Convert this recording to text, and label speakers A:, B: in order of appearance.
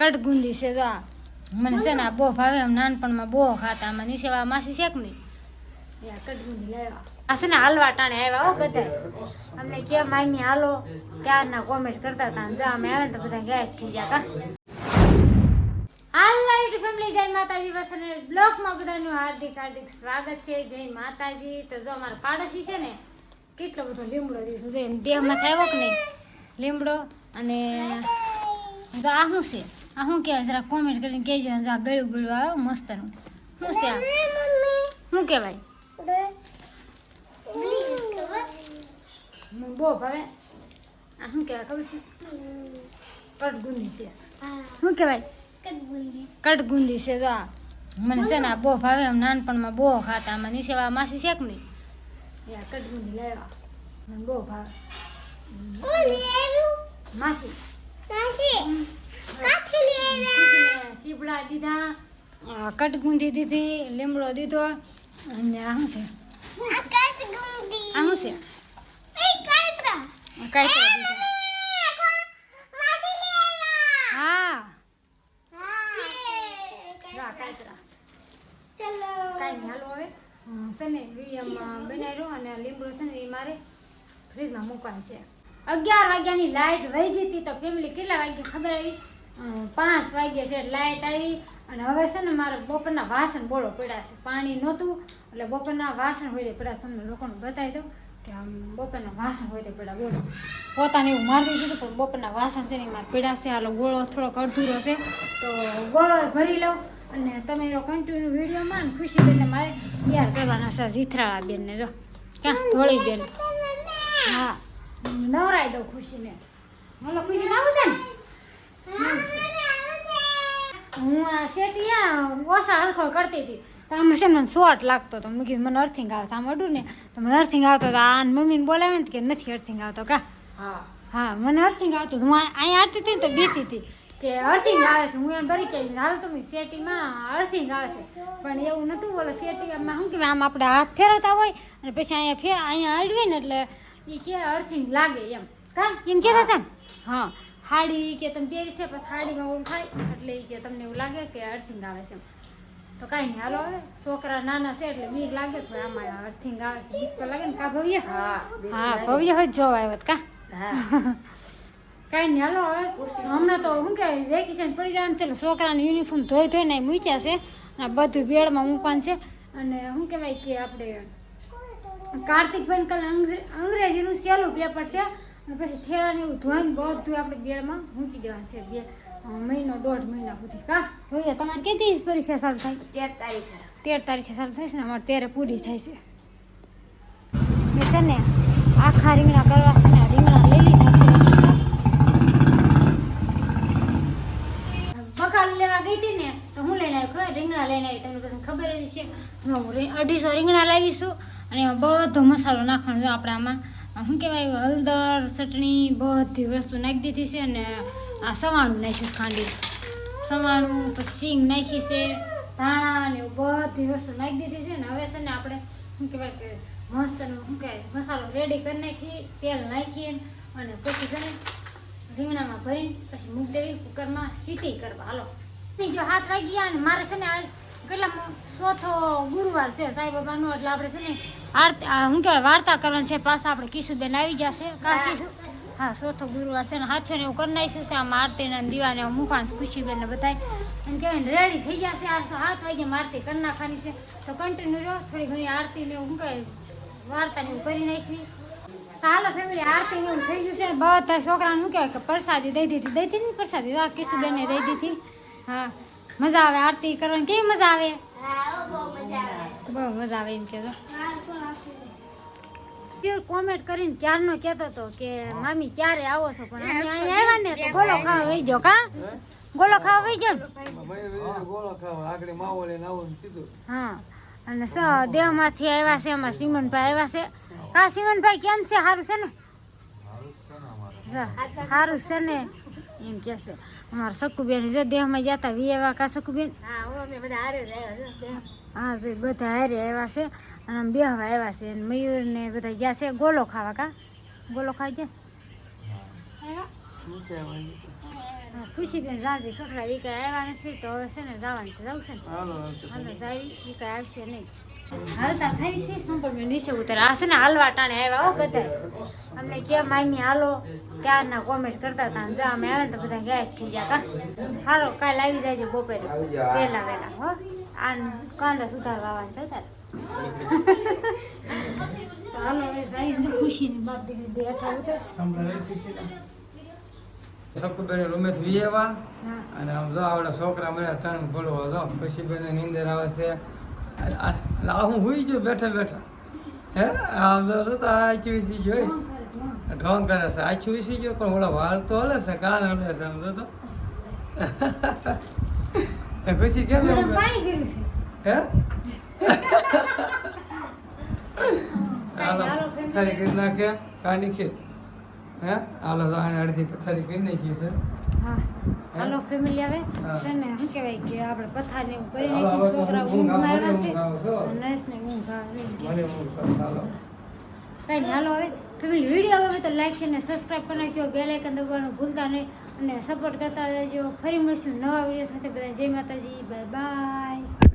A: કટગુંદી છે જો આ મને છે ને આ બહુ ભાવે એમ નાનપણમાં બહુ ખાતા આમાં નીચેવા માસી શેક નહીં કટગુંદી લાવ્યા આ છે ને હાલવા ટાણે આવ્યા હો બધા અમને કેમ મામી હાલો ત્યારના કોમેન્ટ કરતા હતા જો અમે આવે ને તો બધા ગાયબ થઈ ગયા કા હાલ યુટ્યુબ ફેમિલી જય માતાજી વસને બ્લોગમાં બધાનું હાર્દિક સ્વાગત છે જય માતાજી તો જો અમારા પાડોશી છે ને કેટલો બધો લીમડો દીધો છે દેહમાં થયો કે નહીં લીમડો અને જો આ શું છે આ શું કહેવાય જરા કોમેન્ટ કરીને કહેજો આ ગળ્યું ગળ્યું આવે મસ્તનું શું છે આ શું કહેવાય બહુ ભાવે આ શું કહેવાય ખબર છે કટગુંદી છે શું કહેવાય કટગુંદી છે જો આ મને છે ને આ બહુ ભાવે એમ નાનપણમાં બહુ ખાતા આમાં નીચેવા માસી શેક નહીં કટગુંદી લાવ્યા મને બહુ ભાવે માસી સીપડા દીધા કટગુંદી દીધી લીમડો દીધો અને આ શું છે આ શું છે કાંકરા દીધા હા કાંકરા કાંઈ નહીં હાલો હવે છે ને વીએમમાં બનાવ્યો અને લીમડો છે ને એ મારે ફ્રીજમાં મૂકવાનું છે 11 વાગ્યાની લાઇટ વહી ગઈ હતી તો ફેમિલી કેટલા વાગ્યા ખબર આવી 5 વાગ્યા છે લાઇટ આવી અને હવે છે ને મારે બપોરના વાસણ બોલો પડ્યા છે પાણી નહોતું એટલે બપોરના વાસણ હોય પડ્યા તમને લોકોને બતાવી દઉં કે આમ બપોરના વાસણ હોય પડ્યા બોલો પોતાને એવું મારી દીધું પણ બપોરના વાસણ છે ને મારે પડ્યા છે હાલો ગોળો થોડોક અડધુરો છે તો ગોળો ભરી લઉં અને તમે એનો કન્ટિન્યુ વિડીયોમાં ને ખુશી બેનને મારે તૈયાર કરવાના છે જીથરાળા બેનને જો ક્યાં ધોળી બેન હા નવરાઈ દઉં ખુશીને હાલો ખુશી આવું છે ને હું આ શેટિયા ઓછા હરખો કરતી હતી તો આમાં છે ને શોર્ટ લાગતો તો મેં કીધું મને અર્થિંગ આવશે આમ અડું ને તો મને અર્થિંગ આવતો તો આ મમ્મીને બોલાવે ને કે નથી અર્થિંગ આવતો કા હા મને અર્થિંગ આવતું હું અહીંયા આવતી હતી ને તો બીતી હતી કે અર્થિંગ આવે છે હું એમ ભરી કે હાલ તમે શેટીમાં અર્થિંગ આવે છે પણ એવું નહોતું બોલો શેટીમાં શું કહેવાય આમ આપણે હાથ ફેરવતા હોય અને પછી અહીંયા અડવે ને એટલે એ કે અર્થિંગ લાગે એમ કા એમ કહેતા હતા ને હા હાડી કે તમે પહેરી છે પછી હાડીમાં એવું થાય એટલે કે તમને એવું લાગે કે અર્થિંગ આવે છે તો કાંઈ નહીં હાલો હવે છોકરા નાના છે એટલે બીક લાગે કે આમાં અર્થિંગ આવે છે બીક તો લાગે ને કા ભવ્ય હા ભવ્ય જ જોવા આવ્યો કા કાંઈ નહીં હાલો હવે હમણાં તો શું કહેવાય વેકેશન પડી જાય ને એટલે છોકરાની યુનિફોર્મ ધોઈને મૂક્યા છે અને બધું બેડમાં મૂકવાનું છે અને શું કહેવાય કે આપણે કાર્તિકભાઈ કાલે અંગ્રેજીનું સહેલું પેપર છે અને પછી ઠેરાને એવું ધોઈને બધું આપણે દેડમાં મૂકી દેવાનું છે 1.5 મહિના સુધી કા જોઈએ તમારે કેટલી પરીક્ષા ચાલુ થાય 13 તારીખે ચાલુ થાય છે ને અમારે 13 પૂરી થાય છે મેં છે ને આખા રીંગણા કરવા છે ને રીંગણા લઈ લીધા છે બકાલ લેવા ગઈ હતી ને તો હું લઈને આવી રીંગણા લઈને આવી તમને બધાને ખબર જ છે હું 250 રીંગણા લાવીશું અને એમાં બધો મસાલો નાખવાનો જો આપણે આમાં શું કહેવાય હળદર ચટણી બધી વસ્તુ નાખી દીધી છે અને આ સવાણું નાખ્યું ખાંડી સવાણું પછી સિંગ નાખી છે ધાણા ને બધી વસ્તુ નાખી દીધી છે ને હવે છે ને આપણે શું કહેવાય કે મસ્તનું શું કહેવાય મસાલો રેડી કરી નાખી તેલ નાખીએ અને પછી છે ને રીંગણામાં ભરીને પછી મૂકી દેવી કુકરમાં સીટી કરવા હાલો જો 7 વાગ્યા અને મારે છે ને આ કેટલા ચોથો ગુરુવાર છે સાંઈ બાબાનો એટલે આપણે છે ને શું કહેવાય વાર્તા કરવાની છે પાછા આપણે કિશુબેન આવી ગયા છે કા કિશુ હા ચોથો ગુરુવાર છે ને હાથે ને એવું કરી નાખ્યું છે આમ આરતીના દીવાને મૂકવાનું ખુશીબેનને બધાય એમ કહેવાય રેડી થઈ ગયા છે આ 7 વાગે આરતી કરી નાખવાની છે તો કન્ટિન્યુ રહો થોડી ઘણી આરતીને એવું શું કહેવાય વાર્તાને એવું કરી નાખવી તો હાલો ફેમિલી આરતીને એવું થઈ ગયું છે બધા છોકરાને શું કહેવાય કે પ્રસાદી દઈ દીધી ને પ્રસાદી આ કિશુબેનને દઈ દીધી હા મજા આવે આરતી કરવાની કેવી મજા આવે બહુ મજા આવે એમ કહેતો કોમેન્ટ કરીને ક્યારનો કહેતો હતો કે મામી ક્યારે આવો છો પણ અમે અહીંયા આવ્યા ને તો ગોળો ખાવા વહી ગયો કા ગોળો ખાવા વહી ગયો હા અને દેવમાંથી આવ્યા છે એમાં સિમનભાઈ આવ્યા છે કા સિમનભાઈ કેમ છે સારું છે ને સારું છે ને એમ કે છે અમારા સકુબેન જો દેહમાં ગયા હતા વી કા સકુબેન હા જો બધા હારે આવ્યા છે અને આમ બેહવા આવ્યા છે અને મયુર ને બધા ગયા છે ગોલો ખાવા કા ગોલો ખાઈ જાય ખુશીબેન જાજી ખખડા એ કાંઈ આવ્યા નથી તો હવે છે ને જવાનું છે જવું છે ને હાલો જાવી એ કાંઈ આવશે નહીં હાલતા થઈ છે સંપર્કમાં નીચે ઉતર આ છે ને હાલવા ટાણે આવ્યા હો બધા અમને કેમ મામી હાલો ત્યારના કોમેન્ટ કરતા હતા જો અમે આવે ને તો બધા ગાયબ થઈ ગયા કા હાલો કાલે આવી જાય છે બપોરે વહેલા હો આ કાંદા સુધારવા આવવાનું છે તારે તો હાલો હવે જાય ખુશીની બાપ દીકરી બે અઠા ઉતરશે
B: સકુબેન રૂમે થી એવા અને આમ જો આવડા છોકરા મને ટાણ પડવો જો પછી બેન નીંદર આવે છે હું હુઈ ગયો બેઠા બેઠા હે આમ જો તો આચી વિસી જોઈ ઢોંગ કરે છે આચી વિસી ગયો પણ ઓલા વાળ તો હલે છે કાન હલે છે આમ જો તો ખુશી કેમ એવું
A: પાણી ગયું છે
B: હે હાલો પથારી કરી નાખે કાની ખીર હે હાલો તો આને અડધી પથારી કરી નાખી છે
A: હા હાલો ફેમિલી આવે છે ને શું કહેવાય કે આપણે પથાર ને એવું કરી
B: હાલો,
A: નાખી
B: હવે
A: છોકરા
B: ઊંઘ
A: ઊંઘમાં
B: આવે,
A: આવ્યા
B: ઊંઘ આવે,
A: છે
B: જો.
A: નરેશને ઊંઘ આવે છે એમ કહે
B: મને
A: છે.
B: એવું કરે, હાલો
A: કઈ નહીં હાલો હવે ફેમિલી વિડીયો ગમે તો લાઈક છે ને સબસ્ક્રાઈબ કરી નાખજો બેલ આઇકન દબાવવાનું ભૂલતા નહીં અને સપોર્ટ કરતા રહેજો ફરી મળીશું નવા વિડીયો સાથે બધા જય માતાજી બાય બાય